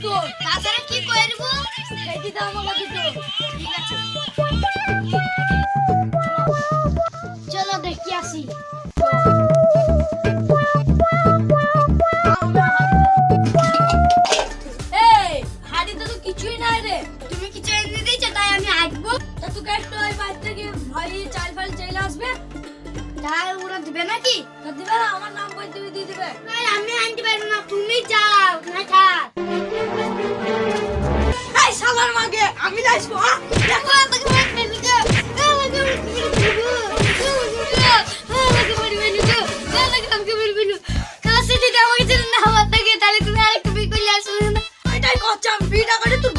তো তাছাড়া কি করব এই দিদা আমাকে দিত ঠিক আছে চলো দেখি আসি এই হাড়িতে তো কিছুই নাই রে তুমি কিছু এনে দিয়েছো তাই আমি আসবো তা তোকে একটু ওই বাড়ি থেকে ভাই চাল ফাল চলে আসবে তাই ওরা দিবে নাকি তা দিবে না আমার নাম বলে তুমি দিয়ে দিবে আমি আনতে পারবো না তুমি যাও না থাক এই শালার মাগে আমি যাইবো দেখো আমাকে মার ফেলবি গো আমাকে আমাকে বলবিনো কাছে দিতে আমাকে যদি না হওয়া থাকে তাহলে তুমি আরেকটু বিয়ে করলে আসবে না এটাই কথা আমি বিয়ে না করে তোর